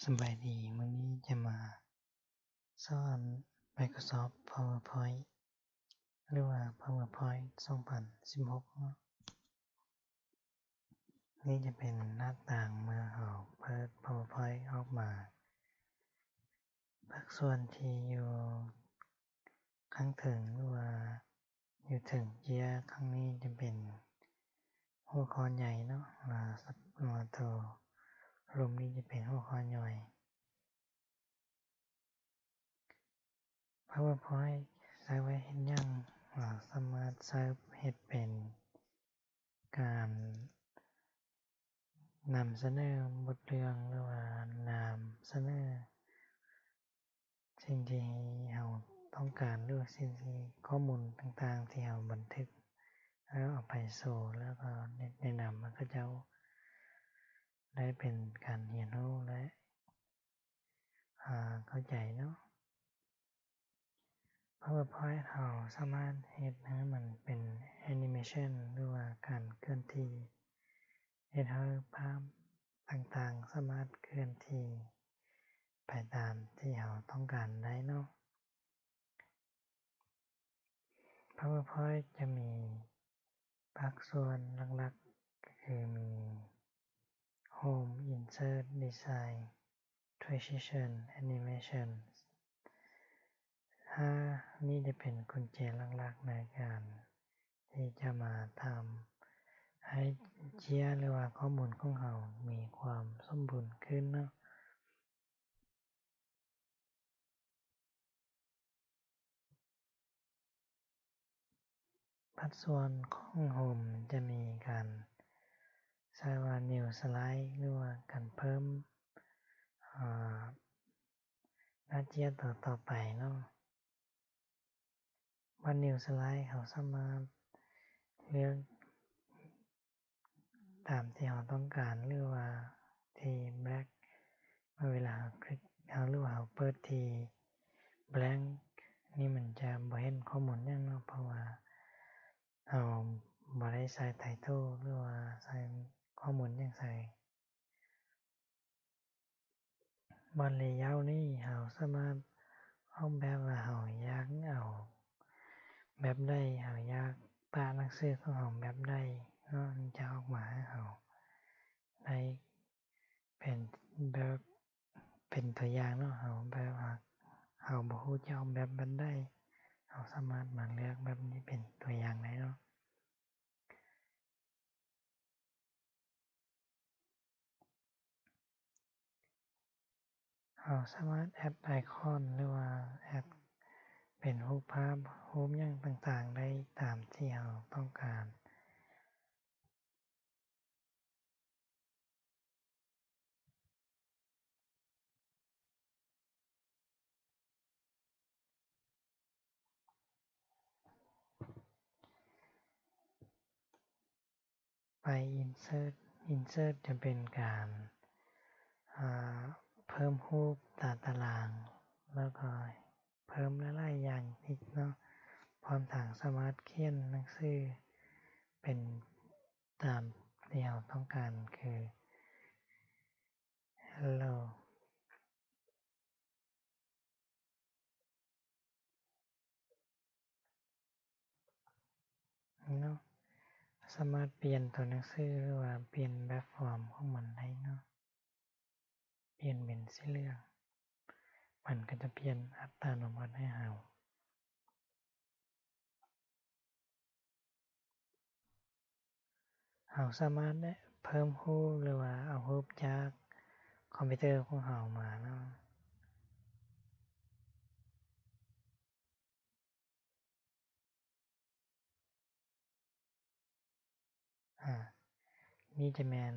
สบายดีวันนี้จะมาสอน Microsoft PowerPoint หรือว่า PowerPoint 2016 นี่จะเป็นหน้าต่างเมื่อเราเปิด PowerPoint ออกมาบางส่วนที่อยู่ข้างถึงหรือว่าอยู่ถึงเยียข้างนี้จะเป็นหัวข้อใหญ่เนาะตัวรูมนี้จะเป็นหัวข้อย่อย PowerPoint ใช้ไว้เฮ็ดหยังสามารถใช้เฮ็ดเป็นการนำเสนอบทเรื่องหรือว่านำเสนอสิ่งที่เราต้องการหรือสิ่งที่ข้อมูลต่างๆที่เราบันทึกแล้วเอาไปโชว์แล้วก็แนะนำมันก็จะได้เป็นการเรียนรู้และเข้าใจเนาะ PowerPoint เราสามารถเฮ็ดให้มันเป็นแอนิเมชันหรือว่าการเคลื่อนที่เฮ็ดให้ภาพต่างๆสามารถเคลื่อนที่ไปตามที่เราต้องการได้เนาะ PowerPoint จะมีภาคส่วนหลักๆก็คือมี Home Insert Design Transition Animation นี่จะเป็นกุญแจหลักๆในการที่จะมาทำให้เจียหรือว่าข้อมูลของเรามีความสมบูรณ์ขึ้นเนาะภาคส่วนของ Home จะมีการใช้ว่า New Slide หรือว่าการเพิ่มหน้าเจียต่อไปเนาะว่า New Slide เขาสามารถเลือกตามที่เราต้องการหรือว่าที่ Black เวลาคลิกหรือว่าเราเปิดที่ Blank นี่มันจะบ่เห็นข้อมูลหยังเนาะเพราะว่าเราบ่ได้ใส่ไททลหรือว่าใส่ข้อมูลหยังใส่บน Layout นี่เราสามารถออกแบบว่าเราอยากเอาแบบใดเราอยากปะหนังสือของเราแบบใดเนาะมันจะออกมาให้เราได้เป็นแบบเป็นตัวอย่างเนาะเราแบบว่าเราบ่รู้จะออกแบบใดเราสามารถมาเลือกแบบนี้เป็นตัวอย่างได้เนาะเราสามารถแอดไอคอนหรือว่าแอดเป็นรูปภาพรูปหยังต่างๆได้ตามที่เราต้องการไป Insert จะเป็นการเพิ่มรูปตารางแล้วก็เพิ่มหลายๆอย่างอีกเนาะพร้อมทางสามารถเขียนหนังสือเป็นตามที่เราต้องการคือ Hello เนาะสามารถเปลี่ยนตัวหนังสือหรือว่าเปลี่ยนแบบฟอร์มของมันได้เนาะเปลี่ยนเป็นสีเหลืองมันก็จะเปลี่ยนอัตโนมัติให้เราสามารถเพิ่มรูปหรือว่าเอารูปจากคอมพิวเตอร์ของเรามาเนาะนี่จะแม่น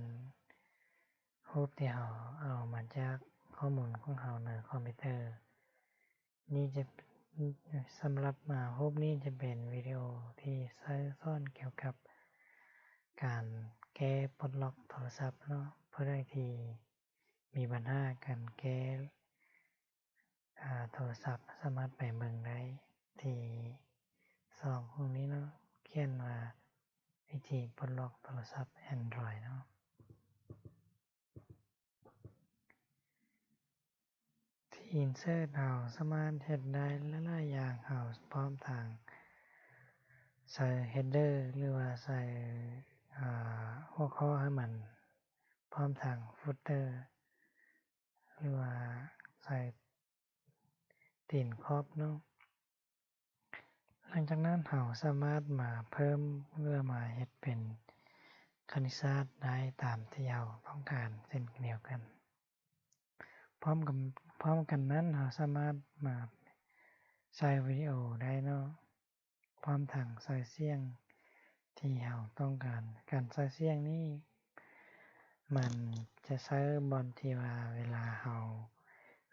รูปที่เราเอามาจากข้อมูลของเราในคอมพิวเตอร์นี่จะสำหรับรูปนี้จะเป็นวิดีโอที่สอนเกี่ยวกับการแก้ปลดล็อกโทรศัพท์เนาะเพื่อที่มีปัญหาการแก้โทรศัพท์สามารถไปเบิ่งได้ที่2ตรงนี้เนาะเขียนว่าวิธีปลดล็อกโทรศัพท์ Android เนาะ insert เราสามารถเฮ็ดได้หลายๆอย่างเราพร้อมทางใส่ header หรือว่าใส่หัวข้อให้มันพร้อมทาง footer หรือว่าใส่ตีนครอบเนาะหลังจากนั้นเราสามารถมาเพิ่มหรือมาเฮ็ดเป็นคณิตศาสตร์ได้ตามที่เราต้องการเช่นเดียวกันพร้อมกันนั้นเราสามารถมาใส่วิดีโอได้เนาะพร้อมทางใส่เสียงที่เราต้องการใส่เสียงนี้มันจะใช้บอนที่ว่าเวลาเรา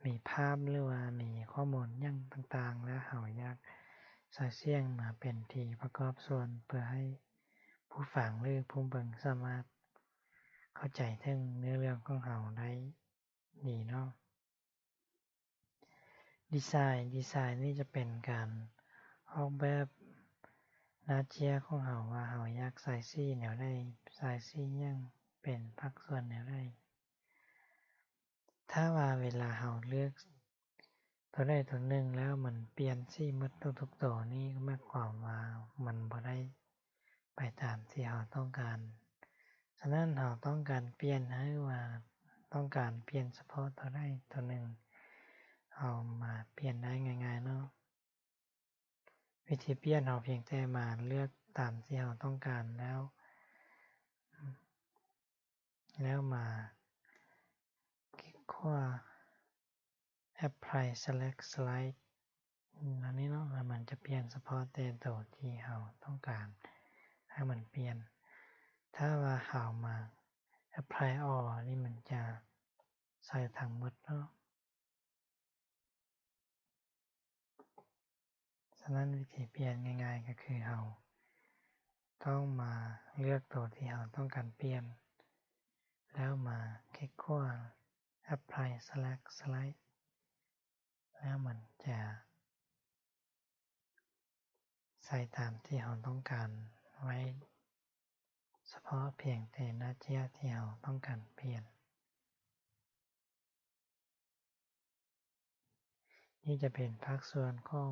มีภาพหรือว่ามีข้อมูลอย่างต่างๆแล้วเราอยากใส่เสียงมาเป็นที่ประกอบส่วนเพื่อให้ผู้ฟังหรือผู้เบิ่งสามารถเข้าใจถึงเนื้อเรื่องของเราได้ดีเนาะดีไซน์นี่จะเป็นการออกแบบหน้าเจียของเราว่าเราอยากใส่สีแนวใดใส่สีหยังเป็นภาคส่วนแนวใดถ้าว่าเวลาเราเลือกตัวใดตัวหนึ่งแล้วมันเปลี่ยนสีหมดทุกๆตัวนี่หมายความว่ามันบ่ได้ไปตามที่เราต้องการฉะนั้นเราต้องการเปลี่ยนให้ว่าต้องการเปลี่ยนเฉพาะตัวใดตัวหนึ่งเอามาเปลี่ยนได้ง่ายๆเนาะวิธีเปลี่ยนเราเพียงแต่มาเลือกตามที่เราต้องการแล้วมาคลิกขวา apply select slide อันนี้เนาะแล้วมันจะเปลี่ยนเฉพาะแต่ตัวที่เราต้องการให้มันเปลี่ยนถ้าว่าเรามา apply all นี่มันจะใส่ทั้งหมดเนาะฉะนั้นวิธีเปลี่ยนง่ายๆก็คือเราต้องมาเลือกตัวที่เราต้องการเปลี่ยนแล้วมาคลิกขวา apply select slide แล้วมันจะใส่ตามที่เราต้องการไว้เฉพาะเพียงแต่หน้าเจียที่เราต้องการเปลี่ยนนี่จะเป็นภาคส่วนของ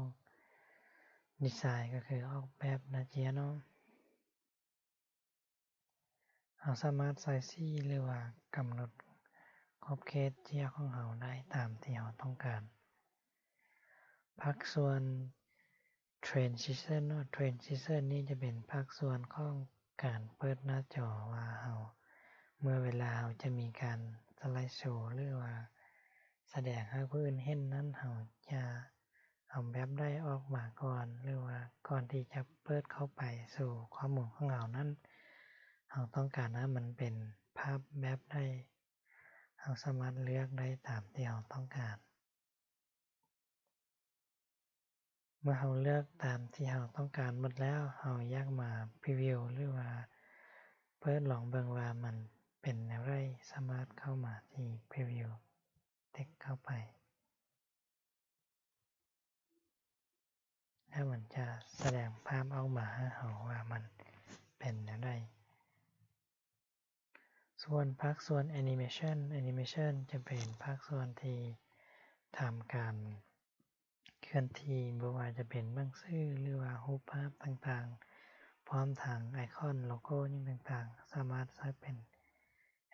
ดีไซน์ก็คือออกแบบหน้าเจียเนาะเราสามารถใส่สีหรือว่ากำหนดขอบเขตเจียของเราได้ตามที่เราต้องการภาคส่วน transition เนาะ transition นี่จะเป็นภาคส่วนของการเปิดหน้าจอว่าเราเมื่อเวลาเราจะมีการสไลด์โชว์หรือว่าแสดงให้ผู้อื่นเห็นนั้นเราจะเอาแบบได้ออกมาก่อนหรือว่าก่อนที่จะเปิดเข้าไปสู่ข้อมูลของเรานั้นเราต้องการให้มันเป็นภาพแบบได้เราสามารถเลือกได้ตามที่เราต้องการเมื่อเราเลือกตามที่เราต้องการหมดแล้วเราอยากมาพรีวิวหรือว่าเปิดลองเบิ่งว่ามันเป็นแนวใดสามารถเข้ามาที่พรีวิวเท็กเข้าไปแล้วมันจะแสดงภาพออกมาให้เราว่ามันเป็นแนวใดส่วนภาคส่วน Animation จะเป็นภาคส่วนที่ทำการเคลื่อนที่บ่ว่าจะเป็นหนังสือหรือว่ารูปภาพต่างๆพร้อมทางไอคอนโลโก้ต่างๆสามารถใช้เป็น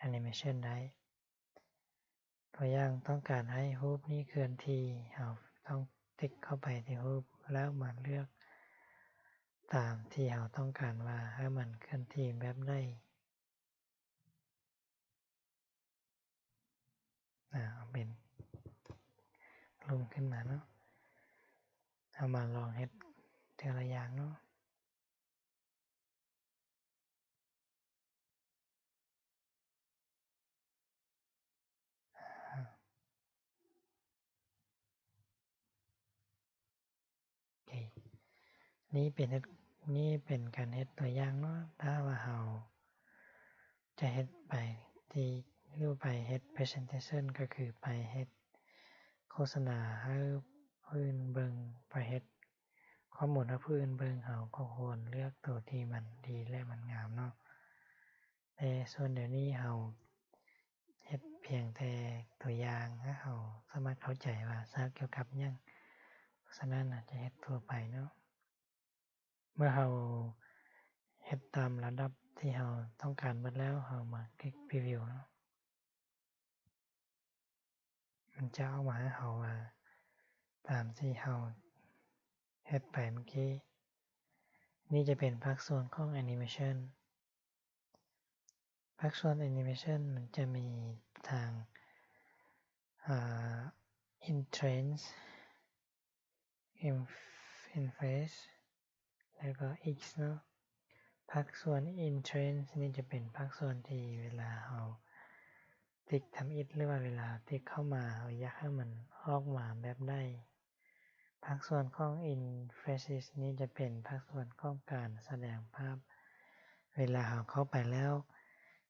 Animation ได้ตัวอย่างต้องการให้รูปนี้เคลื่อนที่เราต้องติ๊กเข้าไปที่รูปแล้วมาเลือกตามที่เราต้องการว่าให้มันเคลื่อนที่แบบใดเอาเป็นลงขึ้นมาเนาะเอามาลองเฮ็ดทีละอย่างเนาะโอเคนี่เป็นการเฮ็ดตัวอย่างเนาะถ้าว่าเราจะเฮ็ดไปที่หรือไปเฮ็ด presentation ก็คือไปเฮ็ดโฆษณาให้ผู้อื่นเบิ่งไปเฮ็ดข้อมูลให้ผู้อื่นเบิ่งเราก็ควรเลือกตัวที่มันดีและมันงามเนาะแต่ส่วนเดี๋ยวนี้เราเฮ็ดเพี พียงแต่ตัวอย่างให้เราสามารถเข้าใจว่าทราบเกี่ยวกับหยังเพราะฉะนั้นจะเฮ็ดทั่วไปเนาะเมื่อเราเฮ็ดตามระดับที่เราต้องการหมดแล้วเรามาคลิกพรีวิวเนาะมันจะออกมาให้เราว่าตามที่เราเฮ็ดไปเมื่อกี้นี่จะเป็นภาคส่วนของแอนิเมชันภาคส่วนแอนิเมชันมันจะมีทางentrance interface แล้วก็ X เนาะภาคส่วน entrance นี่จะเป็นภาคส่วนที่เวลาเราติ๊กทำ it หรือว่าเวลาติ๊กเข้ามาเราอยากให้มันออกมาแบบใดภาคส่วนของ interface นี่จะเป็นภาคส่วนของการแสดงภาพเวลาเราเข้าไปแล้ว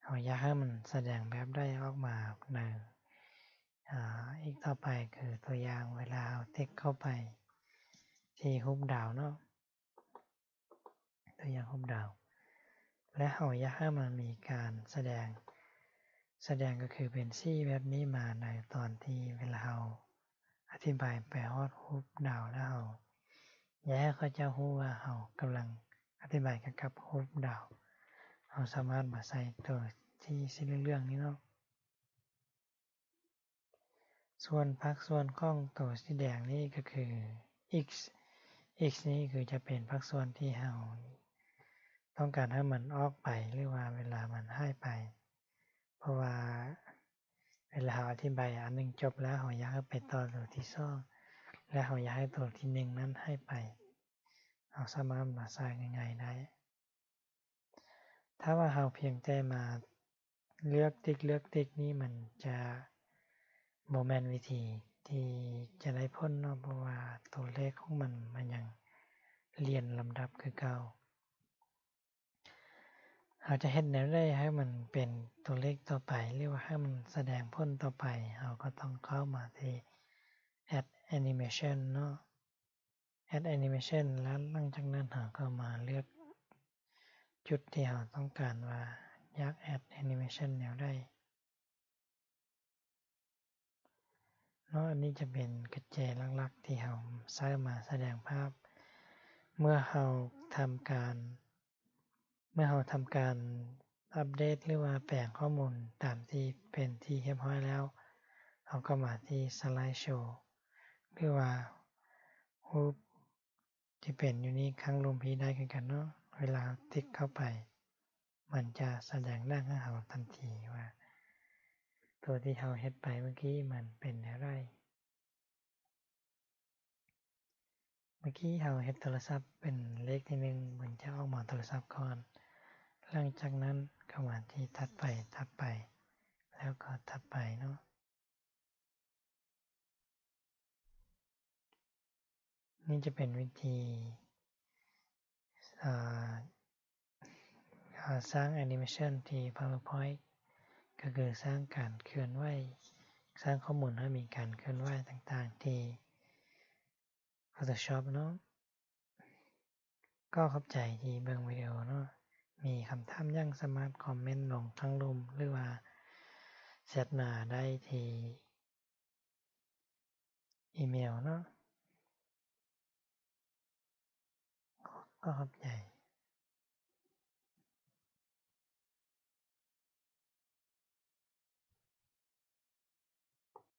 เราอยากให้มันแสดงแบบใดออกมาในอีกต่อไปคือตัวอย่างเวลาเราติ๊กเข้าไปที่รูปดาวเนาะตัวอย่างรูปดาวและเราอยากให้มันมีการแสดงก็คือเป็นสีแบบนี้มาในตอนที่เวลาเราอธิบายไปฮอดรูปดาวแล้วเราอยากให้เขาเจ้ารู้ว่าเรากำลังอธิบายเกี่ยวกับรูปดาวเราสามารถมาใส่ตัวที่สีเหลืองๆนี้เนาะส่วนภาคส่วนของตัวสีแดงนี่ก็คือ X นี่คือจะเป็นภาคส่วนที่เราต้องการให้มันออกไปหรือว่าเวลามันหายไปเพราะว่าเวลาเราอธิบายอันนึงจบแล้วเราอยากให้ไปต่อตัวที่2และเราอยากให้ตัวที่1นั้นหายไปเราสามารถมาใส่ง่ายๆได้ถ้าว่าเราเพียงแต่มาเลือกติ๊กนี่มันจะบ่แม่นวิธีที่จะได้ผลเนาะเพราะว่าตัวเลขของมันยังเรียนลำดับคือเก่าเราจะเฮ็ดแนวใดให้มันเป็นตัวเลขต่อไปหรือว่าให้มันแสดงผลต่อไปเราก็ต้องเข้ามาที่ add animation เนาะ add animation แล้วหลังจากนั้นเราก็มาเลือกจุดที่เราต้องการว่าอยาก add animation แนวใดเนาะอันนี้จะเป็นกุญแจหลักๆที่เราใช้มาแสดงภาพเมื่อเราทำการอัปเดตหรือว่าแปลงข้อมูลตามที่เป็นที่เรียบร้อยแล้วเราก็มาที่สไลด์โชว์หรือว่ารูปที่เป็นอยู่นี้ข้างลมพีได้คือกันเนาะเวลาติ๊กเข้าไปมันจะแสดงหน้าให้เราทันทีว่าตัวที่เราเฮ็ดไปเมื่อกี้มันเป็นอะไรเมื่อกี้เราเฮ็ดโทรศัพท์เป็นเลขที่1มันจะออกมาโทรศัพท์ก่อนหลังจากนั้นก็มาที่ถัดไปแล้วก็ถัดไปเนาะนี่จะเป็นวิธีสร้างแอนิเมชันที่ PowerPoint ก็คือสร้างการเคลื่อนไหวสร้างข้อมูลให้มีการเคลื่อนไหวต่างๆที่ Photoshop เนาะก็ขอบใจที่เบิ่งวิดีโอเนาะมีคำถามยังสามารถคอมเมนต์ลงทางลุ่มหรือว่าแชทมาได้ที่อีเมลเนาะก็ขอบใจ